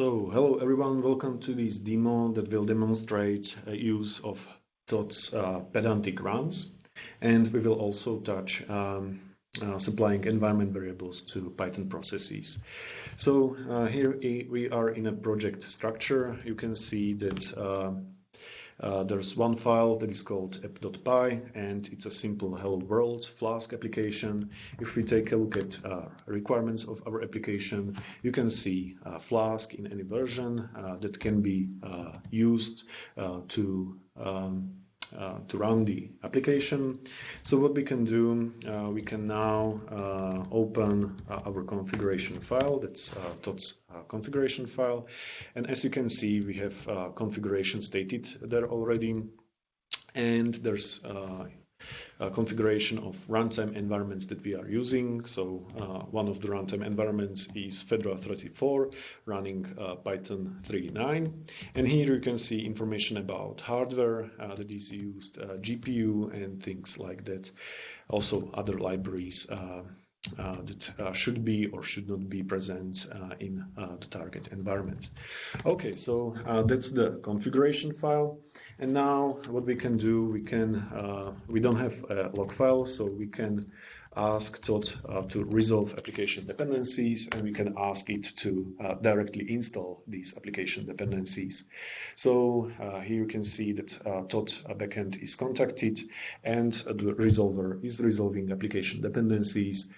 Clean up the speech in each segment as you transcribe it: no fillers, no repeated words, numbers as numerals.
So, hello everyone, welcome to this demo that will demonstrate use of Thoth's pedantic runs, and we will also touch supplying environment variables to Python processes. So here we are in a project structure. You can see that there's one file that is called app.py, and it's a simple hello world Flask application. If we take a look at requirements of our application, you can see Flask in any version that can be used to run the application. So what we can do, we can now open our configuration file. That's Thoth's configuration file. And as you can see, we have configuration stated there already. And there's a configuration of runtime environments that we are using. So one of the runtime environments is Fedora 34 running Python 3.9. And here you can see information about hardware that is used, GPU and things like that. Also other libraries that should be or should not be present in the target environment. Okay, so that's the configuration file. And now what we can do, we don't have a log file, so we can ask Thoth to resolve application dependencies, and we can ask it to directly install these application dependencies. So here you can see that Thoth backend is contacted, and the resolver is resolving application dependencies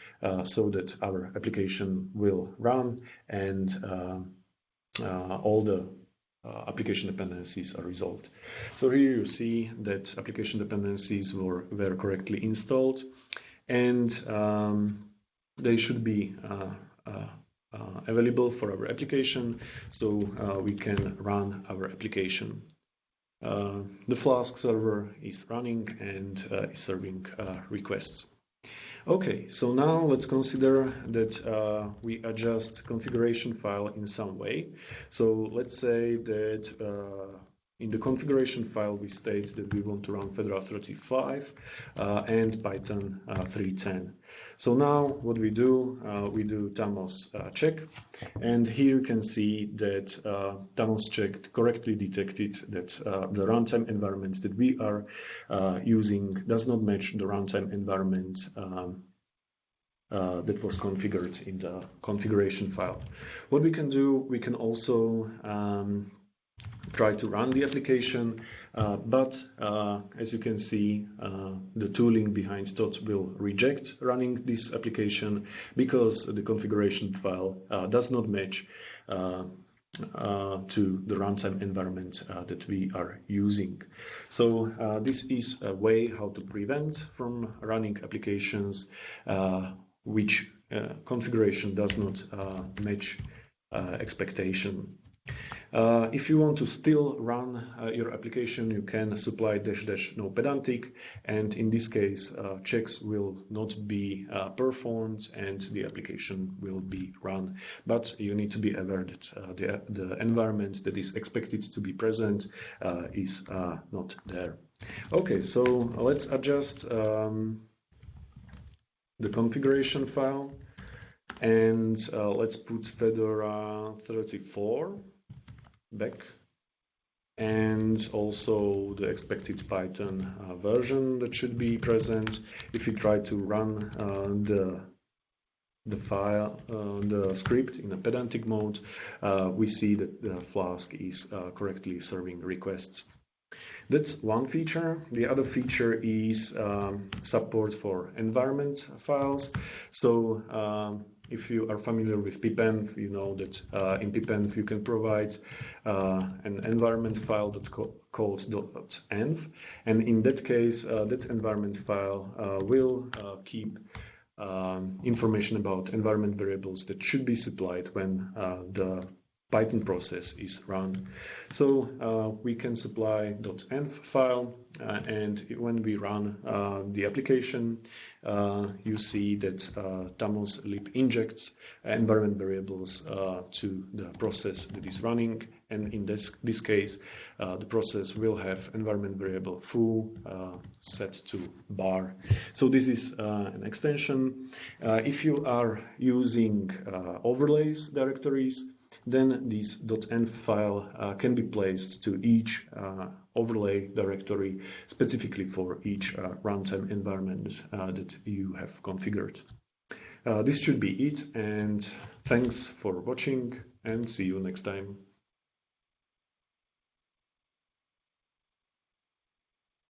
so that our application will run and all the application dependencies are resolved. So here you see that application dependencies were correctly installed, and they should be available for our application, so we can run our application. The Flask server is running and is serving requests. Okay, so now let's consider that we adjust configuration file in some way. So let's say that in the configuration file we state that we want to run Fedora 35 and Python 3.10. So now what we do Thamos check, and here you can see that Thamos check correctly detected that the runtime environment that we are using does not match the runtime environment that was configured in the configuration file. What we can do, we can also try to run the application, but as you can see, the tooling behind Thoth will reject running this application because the configuration file does not match to the runtime environment that we are using. So this is a way how to prevent from running applications which configuration does not match expectation. If you want to still run your application, you can supply --no pedantic, and in this case checks will not be performed and the application will be run. But you need to be aware that the environment that is expected to be present is not there. Okay, so let's adjust the configuration file, and let's put Fedora 34 back, and also the expected Python version that should be present. If you try to run the file, the script in a pedantic mode, we see that the Flask is correctly serving requests. That's one feature. The other feature is support for environment files. So if you are familiar with pipenv, you know that in pipenv you can provide an environment file called .env, and in that case that environment file will keep information about environment variables that should be supplied when the Python process is run. So we can supply .env file, and when we run the application, you see that Thamos lib injects environment variables to the process that is running, and in this case the process will have environment variable foo set to bar. So this is an extension. If you are using overlays directories, then this .env file can be placed to each overlay directory specifically for each runtime environment that you have configured. This should be it, and thanks for watching, and see you next time.